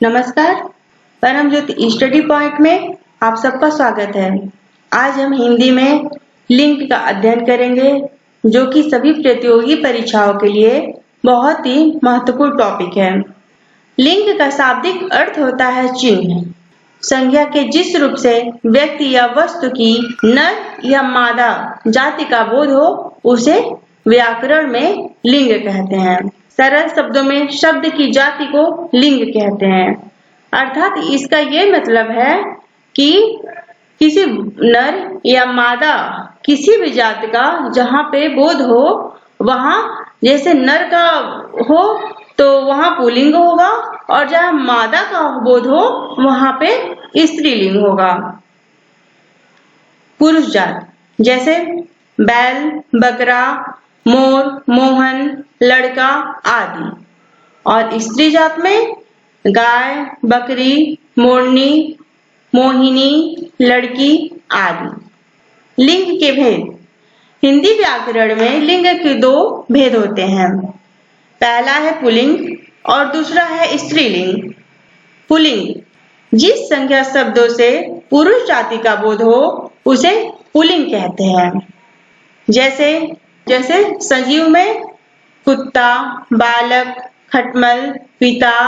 नमस्कार। परम ज्योति study point में आप सबका स्वागत है। आज हम हिंदी में लिंग का अध्ययन करेंगे, जो कि सभी प्रतियोगी परीक्षाओं के लिए बहुत ही महत्वपूर्ण टॉपिक है। लिंग का शाब्दिक अर्थ होता है चिन्ह, संज्ञा के जिस रूप से व्यक्ति या वस्तु की नर या मादा जाति का बोध हो, उसे व्याकरण में लिंग कहते हैं। सरल शब्दों में शब्द की जाति को लिंग कहते हैं, अर्थात इसका ये मतलब है कि किसी नर या मादा किसी भी जाति का जहाँ पे बोध हो, वहाँ जैसे नर का हो तो वहाँ पुल्लिंग होगा, और जहाँ मादा का बोध हो वहाँ पे स्त्रीलिंग होगा। पुरुष जात जैसे बैल, बकरा, मोर, मोहन, लड़का आदि, और स्त्री जात में गाय, बकरी, मोरनी, मोहिनी, लड़की आदि। लिंग के भेद। हिंदी व्याकरण में लिंग के दो भेद होते हैं। पहला है पुल्लिंग और दूसरा है स्त्रीलिंग। पुल्लिंग जिस संख्या शब्दों से पुरुष जाति का बोध हो, उसे पुल्लिंग कहते हैं। जैसे सजीव में कुत्ता, बालक, खटमल, पिता,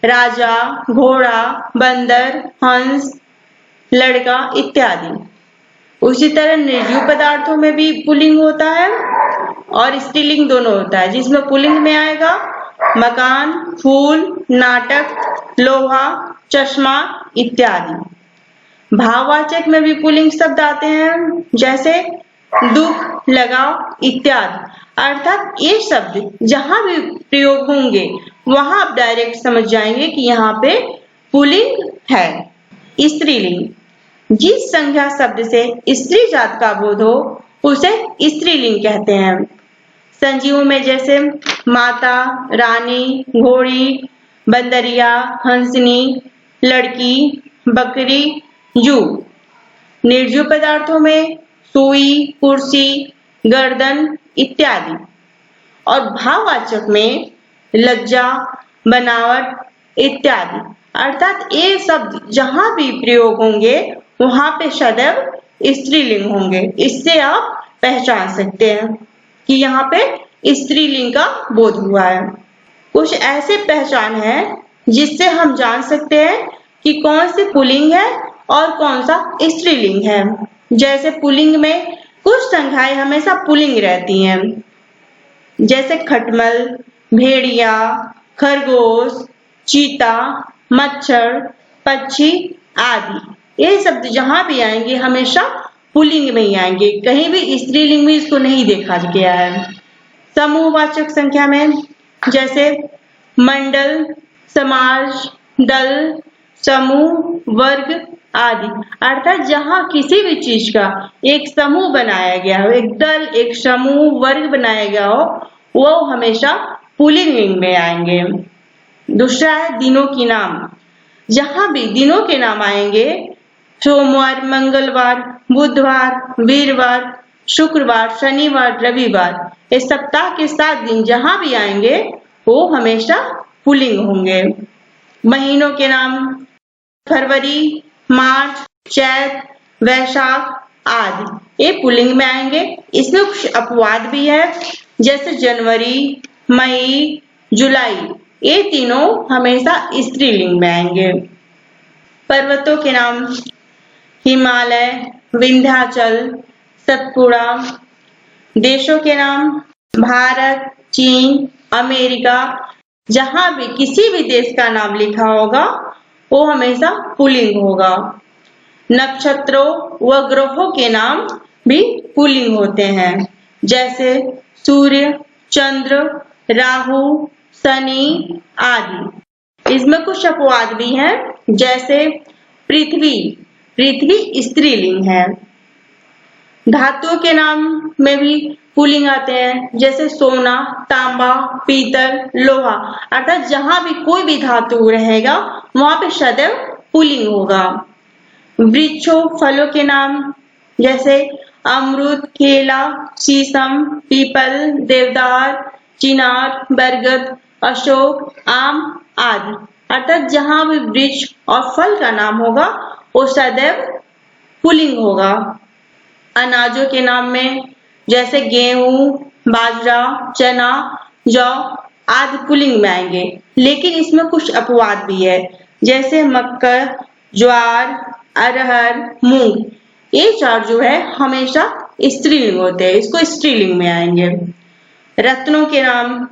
राजा, घोड़ा, बंदर, हंस, लड़का इत्यादि। उसी तरह निर्जीव पदार्थों में भी पुल्लिंग होता है और स्त्रीलिंग दोनों होता है, जिसमें पुल्लिंग में आएगा मकान, फूल, नाटक, लोहा, चश्मा इत्यादि। भाववाचक में भी पुल्लिंग शब्द आते हैं, जैसे दुख, लगाव इत्यादि। अर्थात ये शब्द जहां भी प्रयोग होंगे वहां आप डायरेक्ट समझ जाएंगे कि यहाँ पे पुल्लिंग है। स्त्रीलिंग जिस संज्ञा शब्द से स्त्री जात का बोध हो, उसे स्त्रीलिंग कहते हैं। संजीवों में जैसे माता, रानी, घोड़ी, बंदरिया, हंसनी, लड़की, बकरी, जू। निर्जीव पदार्थों में सुई, कुर्सी, गर्दन इत्यादि। और भाववाचक में लज्जा, बनावट इत्यादि। अर्थात ये शब्द जहां भी प्रयोग होंगे वहां पे सदैव स्त्रीलिंग होंगे। इससे आप पहचान सकते हैं कि यहाँ पे स्त्रीलिंग का बोध हुआ है। कुछ ऐसे पहचान है जिससे हम जान सकते हैं कि कौन सी पुल्लिंग है और कौन सा स्त्रीलिंग है। जैसे पुल्लिंग में कुछ संख्याएं हमेशा पुल्लिंग रहती हैं, जैसे खटमल, भेड़िया, खरगोश, चीता, मच्छर, पक्षी आदि। ये शब्द जहां भी आएंगे हमेशा पुल्लिंग में ही आएंगे, कहीं भी स्त्रीलिंग में इसको नहीं देखा गया है। समूहवाचक संख्या में जैसे मंडल, समाज, दल, समूह, वर्ग आदि। अर्थात जहां किसी भी चीज का एक समूह बनाया गया हो, एक दल, एक समूह, वर्ग बनाया गया हो, वो हमेशा पुल्लिंग में आएंगे। दूसरा है दिनों के नाम। जहां भी दिनों के नाम आएंगे, सोमवार, मंगलवार, बुधवार, वीरवार, शुक्रवार, शनिवार, रविवार, ये सप्ताह के 7 दिन जहां भी आएंगे वो हमेशा पुल्लिंग होंगे। महीनों के नाम फरवरी, मार्च, चैत, वैशाख आदि, ये पुल्लिंग में आएंगे। इसमें कुछ अपवाद भी है, जैसे जनवरी, मई, जुलाई, ये तीनों हमेशा स्त्रीलिंग में आएंगे। पर्वतों के नाम हिमालय, विंध्याचल, सतपुड़ा। देशों के नाम भारत, चीन, अमेरिका। जहां भी किसी भी देश का नाम लिखा होगा वो हमेशा पुल्लिंग होगा। नक्षत्रों व ग्रहों के नाम भी पुल्लिंग होते हैं, जैसे सूर्य, चंद्र, राहु, शनि आदि। इसमें कुछ अपवाद भी हैं, जैसे पृथ्वी स्त्रीलिंग है। धातुओं के नाम में भी पुल्लिंग आते हैं, जैसे सोना, तांबा, पीतल, लोहा। अर्थात जहां भी कोई भी धातु रहेगा वहां पे सदैव पुल्लिंग होगा। वृक्षों, फलों के नाम जैसे अमरूद, केला, शीशम, पीपल, देवदार, चिनार, बरगद, अशोक, आम आदि। अर्थात जहां भी वृक्ष और फल का नाम होगा वो सदैव पुल्लिंग होगा। अनाजों के नाम में जैसे गेहूं, बाजरा, चना, जौ आदि पुल्लिंग में आएंगे, लेकिन इसमें कुछ अपवाद भी है, जैसे मक्का, ज्वार, अरहर, मूंग, ये चार जो है हमेशा स्त्रीलिंग होते हैं, इसको स्त्रीलिंग में आएंगे। रत्नों के नाम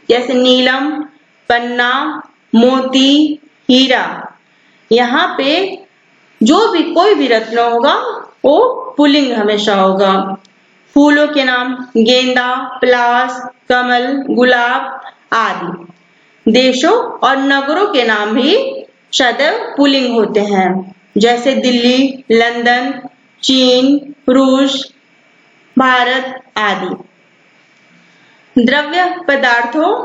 जैसे नीलम, पन्ना, मोती, हीरा, यहाँ पे जो भी कोई भी रत्न होगा वो पुल्लिंग हमेशा होगा। फूलों के नाम गेंदा, पलाश, कमल, गुलाब आदि। देशों और नगरों के नाम भी सदैव पुल्लिंग होते हैं, जैसे दिल्ली, लंदन, चीन, रूस, भारत आदि। द्रव्य पदार्थों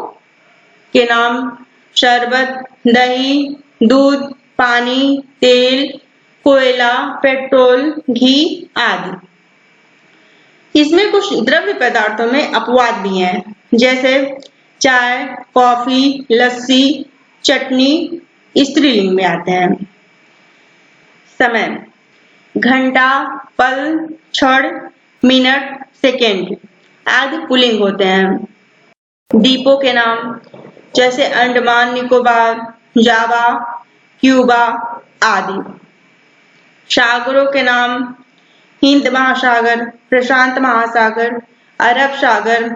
के नाम शरबत, दही, दूध, पानी, तेल, कोयला, पेट्रोल, घी आदि। इसमें कुछ द्रव्य पदार्थों में अपवाद भी हैं, जैसे चाय, कॉफी, लस्सी, चटनी स्त्रीलिंग में आते हैं। समय घंटा, पल, क्षण, मिनट, सेकेंड आदि पुल्लिंग होते हैं। द्वीपों के नाम जैसे अंडमान निकोबार, जावा, क्यूबा आदि। सागरों के नाम हिंद महासागर, प्रशांत महासागर, अरब सागर,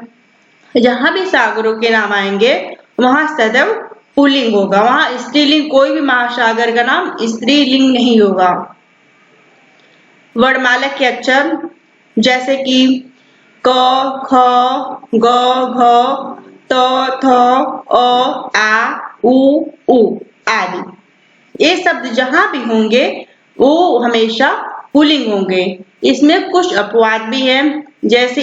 जहां भी सागरों के नाम आएंगे वहां सदैव पुल्लिंग होगा, वहां स्त्रीलिंग, कोई भी महासागर का नाम स्त्रीलिंग नहीं होगा। वर्णमाला के अक्षर जैसे कि क, ख, ग, घ, त, थ, अ, आ, उ आदि। ये शब्द जहां भी होंगे वो हमेशा पुल्लिंग होंगे। इसमें कुछ अपवाद भी है, जैसे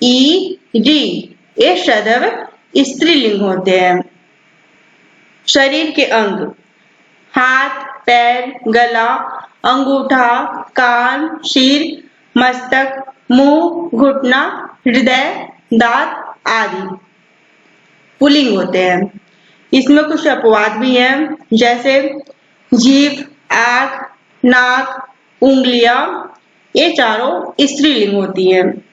ई, डी, ये सदैव स्त्रीलिंग होते हैं। शरीर के अंग हाथ, पैर, गला, अंगूठा, कान, सिर, मस्तक, मुंह, घुटना, हृदय, दांत आदि पुल्लिंग होते हैं। इसमें कुछ अपवाद भी हैं, जैसे जीभ, आंख, नाक, उंगलियां, ये चारों स्त्रीलिंग होती हैं।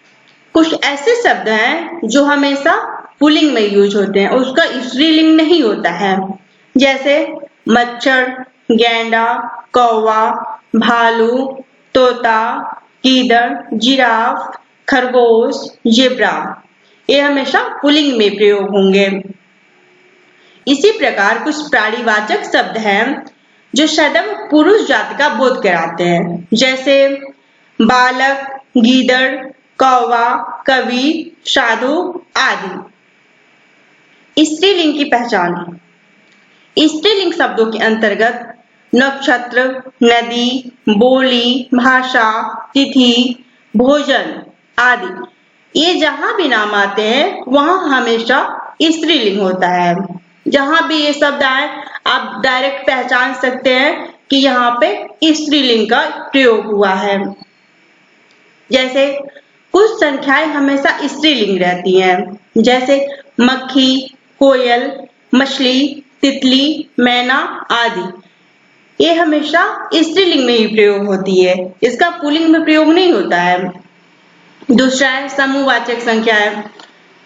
कुछ ऐसे शब्द हैं जो हमेशा पुल्लिंग में यूज होते हैं, उसका स्त्रीलिंग नहीं होता है, जैसे मच्छर, गेंडा, कौवा, भालू, तोता, गीदड़, जिराफ, खरगोश, जेब्रा, ये हमेशा पुल्लिंग में प्रयोग होंगे। इसी प्रकार कुछ प्राणीवाचक शब्द हैं जो सदैव पुरुष जाति का बोध कराते हैं, जैसे बालक, गीदड़, कौवा, कवि, साधु आदि। स्त्रीलिंग की पहचान। स्त्रीलिंग शब्दों के अंतर्गत नक्षत्र, नदी, बोली, भाषा, तिथि, भोजन आदि, ये जहां भी नाम आते हैं वहां हमेशा स्त्रीलिंग होता है। जहां भी ये शब्द आए आप डायरेक्ट पहचान सकते हैं कि यहाँ पे स्त्रीलिंग का प्रयोग हुआ है। जैसे कुछ संख्याएं हमेशा स्त्रीलिंग रहती हैं, जैसे मक्खी, कोयल, मछली, तितली, मैना आदि, ये हमेशा स्त्रीलिंग में ही प्रयोग होती है, इसका पुल्लिंग में प्रयोग नहीं होता है। दूसरा है समूहवाचक संख्याएं,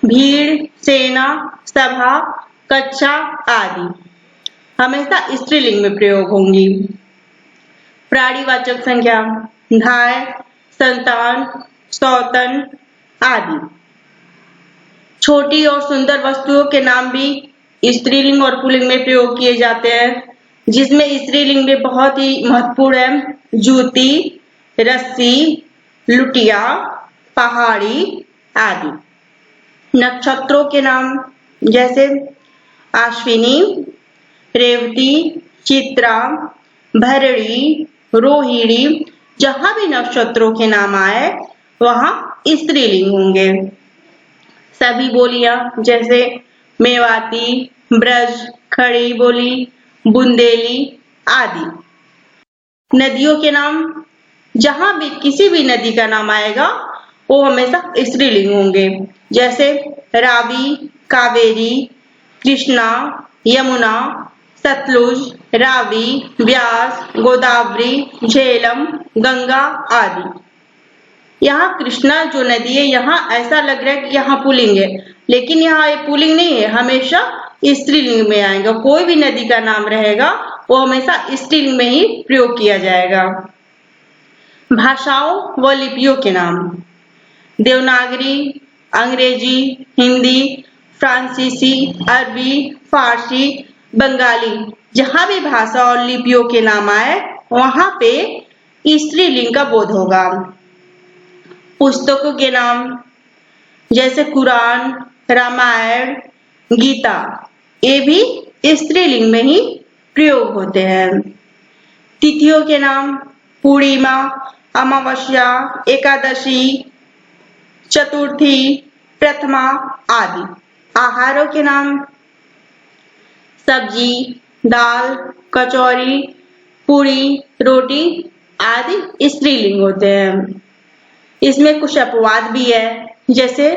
भीड़, सेना, सभा, कक्षा आदि, हमेशा स्त्रीलिंग में प्रयोग होंगी। प्राणीवाचक संख्या गाय, संतान, सौतन आदि। छोटी और सुंदर वस्तुओं के नाम भी स्त्रीलिंग और पुल्लिंग में प्रयोग किए जाते हैं, जिसमें स्त्रीलिंग में बहुत ही महत्वपूर्ण है जूती, रस्सी, लुटिया, पहाड़ी आदि। नक्षत्रों के नाम जैसे अश्विनी, रेवती, चित्रा, भरणी, रोहिणी, जहां भी नक्षत्रों के नाम आए वहां स्त्रीलिंग होंगे। सभी बोलियां जैसे मेवाती, ब्रज, खड़ी बोली, बुंदेली आदि। नदियों के नाम जहां भी किसी भी नदी का नाम आएगा वो हमेशा स्त्रीलिंग होंगे, जैसे रावी, कावेरी, कृष्णा, यमुना, सतलुज, रावी, व्यास, गोदावरी, झेलम, गंगा आदि। यहाँ कृष्णा जो नदी है, यहाँ ऐसा लग रहा है कि यहाँ पुल्लिंग है, लेकिन यहाँ ये पुल्लिंग नहीं है, हमेशा स्त्रीलिंग में आएगा। कोई भी नदी का नाम रहेगा वो हमेशा स्त्रीलिंग में ही प्रयोग किया जाएगा। भाषाओं व लिपियों के नाम: देवनागरी, अंग्रेजी, हिंदी, फ्रांसीसी, अरबी, फारसी, बंगाली। जहां भी भाषा और लिपियों के नाम आए वहां पे स्त्रीलिंग का बोध होगा। पुस्तकों के नाम जैसे कुरान, रामायण, गीता, ये भी स्त्रीलिंग में ही प्रयोग होते हैं। तिथियों के नाम: पूर्णिमा, अमावस्या, एकादशी, चतुर्थी, प्रथमा आदि। आहारों के नाम: सब्जी, दाल, कचौरी, पूरी, रोटी आदि स्त्रीलिंग होते हैं। इसमें कुछ अपवाद भी है, जैसे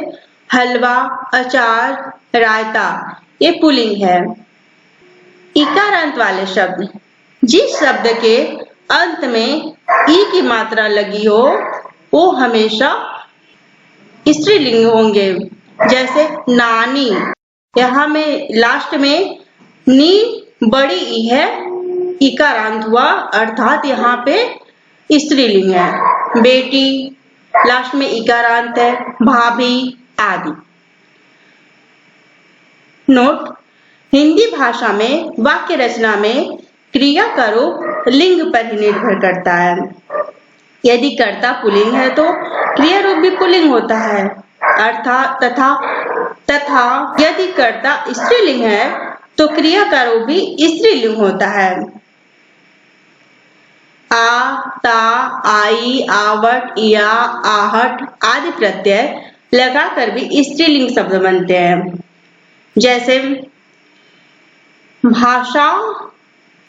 हलवा, अचार, रायता, ये पुल्लिंग है। इकारांत वाले शब्द: जिस शब्द के अंत में ई की मात्रा लगी हो वो हमेशा स्त्रीलिंग होंगे। जैसे नानी, यहाँ में लास्ट में नी बड़ी ई है, इकारांत हुआ, अर्थात यहाँ पे स्त्रीलिंग है। बेटी, लास्ट में इकारांत है, भाभी आदि। नोट: हिंदी भाषा में वाक्य रचना में क्रिया का रूप लिंग पर ही निर्भर करता है। यदि कर्ता पुल्लिंग है तो क्रिया रूप भी पुल्लिंग होता है, अर्थात तथा यदि कर्ता स्त्रीलिंग है तो क्रिया का रूप भी स्त्रीलिंग होता है। आ, ता, आई, आवट, या, आहट आदि प्रत्यय लगाकर भी स्त्रीलिंग शब्द बनते हैं। जैसे भाषा,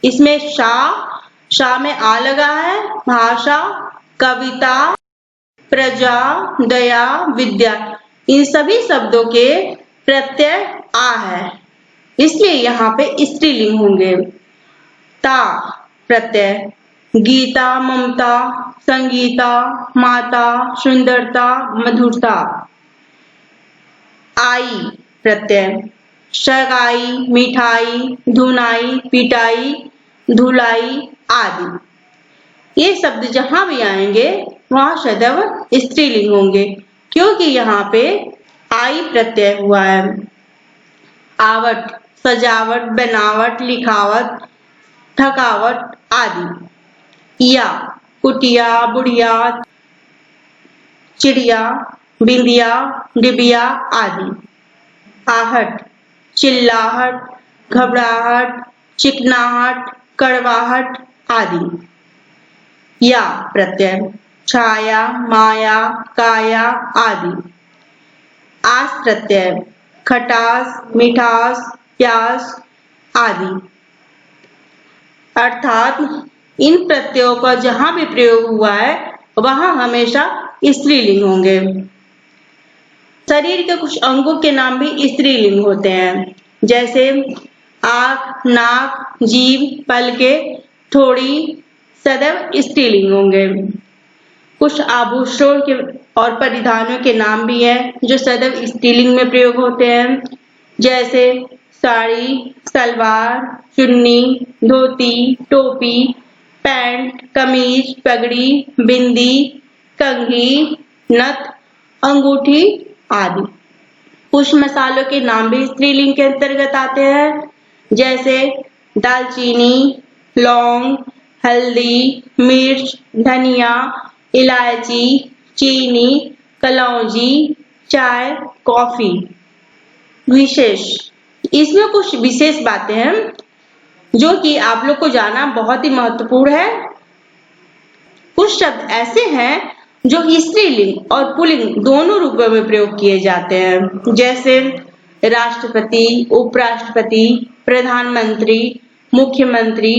इसमें शा में आ लगा है, भाषा, कविता, प्रजा, दया, विद्या, इन सभी शब्दों के प्रत्यय आ है, इसलिए यहाँ पे स्त्रीलिंग होंगे। ता प्रत्यय: गीता, ममता, संगीता, माता, सुंदरता, मधुरता। आई प्रत्यय: सगाई, मिठाई, धुनाई, पिटाई, धुलाई आदि। ये शब्द जहां भी आएंगे वहां सदैव स्त्रीलिंग होंगे, क्योंकि यहाँ पे आई प्रत्यय हुआ है। आवट: सजावट, बनावट, लिखावट, थकावट आदि। या कुटिया, बुढ़िया, चिड़िया, बिंदिया, डिबिया आदि। आहट: चिल्लाहट, घबराहट, चिकनाहट, कड़वाहट आदि। या प्रत्यय: छाया, माया, काया आदि। आस प्रत्यय: खटास, मिठास, प्यास आदि। अर्थात इन प्रत्ययों का जहां भी प्रयोग हुआ है वहां हमेशा स्त्रीलिंग होंगे। शरीर के कुछ अंगों के नाम भी स्त्रीलिंग होते हैं, जैसे आँख, नाक, जीभ, पलकें, थोड़ी सदैव स्त्रीलिंग होंगे। कुछ आभूषणों के और परिधानों के नाम भी हैं जो सदैव स्त्रीलिंग में प्रयोग होते हैं, जैसे साड़ी, सलवार, चुन्नी, धोती, टोपी, पैंट, कमीज, पगड़ी, बिंदी, कंघी, नथ, अंगूठी आदि। कुछ मसालों के नाम भी स्त्रीलिंग के अंतर्गत आते हैं, जैसे दालचीनी, लौंग, हल्दी, मिर्च, धनिया, इलायची, चीनी, कलौंजी, चाय, कॉफी। विशेष: इसमें कुछ विशेष बातें हैं जो कि आप लोग को जानना बहुत ही महत्वपूर्ण है। कुछ शब्द ऐसे हैं जो स्त्रीलिंग और पुल्लिंग दोनों रूपों में प्रयोग किए जाते हैं, जैसे राष्ट्रपति, उपराष्ट्रपति, प्रधानमंत्री, मुख्यमंत्री,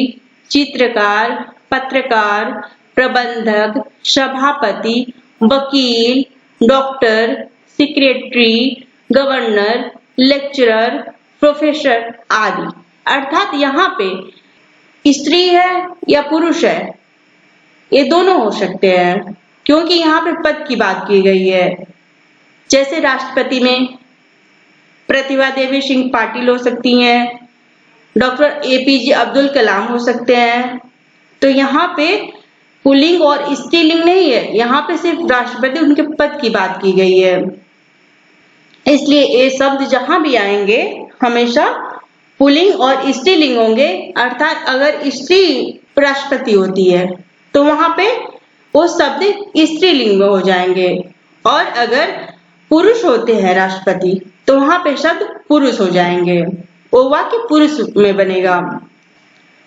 चित्रकार, पत्रकार, प्रबंधक, सभापति, वकील, doctor, secretary, governor, lecturer, professor आदि। अर्थात यहाँ पे स्त्री है या पुरुष है, ये दोनों हो सकते हैं, क्योंकि यहाँ पे पद की बात की गई है। जैसे राष्ट्रपति में प्रतिभा देवी सिंह पाटिल हो सकती हैं, डॉक्टर APJ अब्दुल कलाम हो सकते हैं। तो यहाँ पे पुल्लिंग और स्त्रीलिंग नहीं है, यहाँ पे सिर्फ राष्ट्रपति उनके पद की बात की गई है। इसलिए ये शब्द जहां भी आएंगे हमेशा पुल्लिंग और स्त्रीलिंग होंगे। अर्थात अगर स्त्री राष्ट्रपति होती है तो वहां पे वो शब्द स्त्रीलिंग में हो जाएंगे, और अगर पुरुष होते हैं राष्ट्रपति तो वहां पे शब्द पुरुष हो जाएंगे, वो वाक्य पुरुष में बनेगा।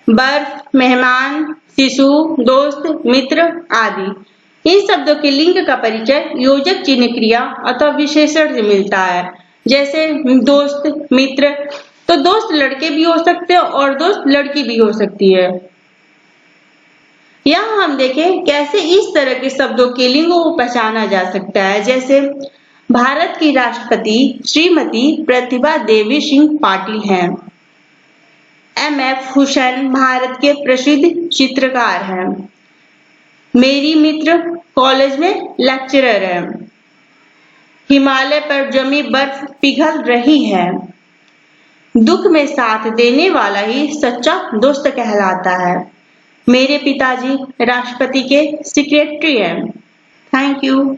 बर्फ, मेहमान, शिशु, दोस्त, मित्र आदि इन शब्दों के लिंग का परिचय योजक चिन्ह क्रिया अथवा विशेषण से मिलता है। जैसे दोस्त, मित्र, तो दोस्त लड़के भी हो सकते हैं और दोस्त लड़की भी हो सकती है। यहाँ हम देखें कैसे इस तरह के शब्दों के लिंगों को पहचाना जा सकता है। जैसे भारत की राष्ट्रपति श्रीमती प्रतिभा देवी सिंह पाटिल हैं। MF हुसैन भारत के प्रसिद्ध चित्रकार हैं। मेरी मित्र कॉलेज में लेक्चरर है। हिमालय पर जमी बर्फ पिघल रही है। दुख में साथ देने वाला ही सच्चा दोस्त कहलाता है। मेरे पिताजी राष्ट्रपति के सेक्रेटरी हैं। Thank you.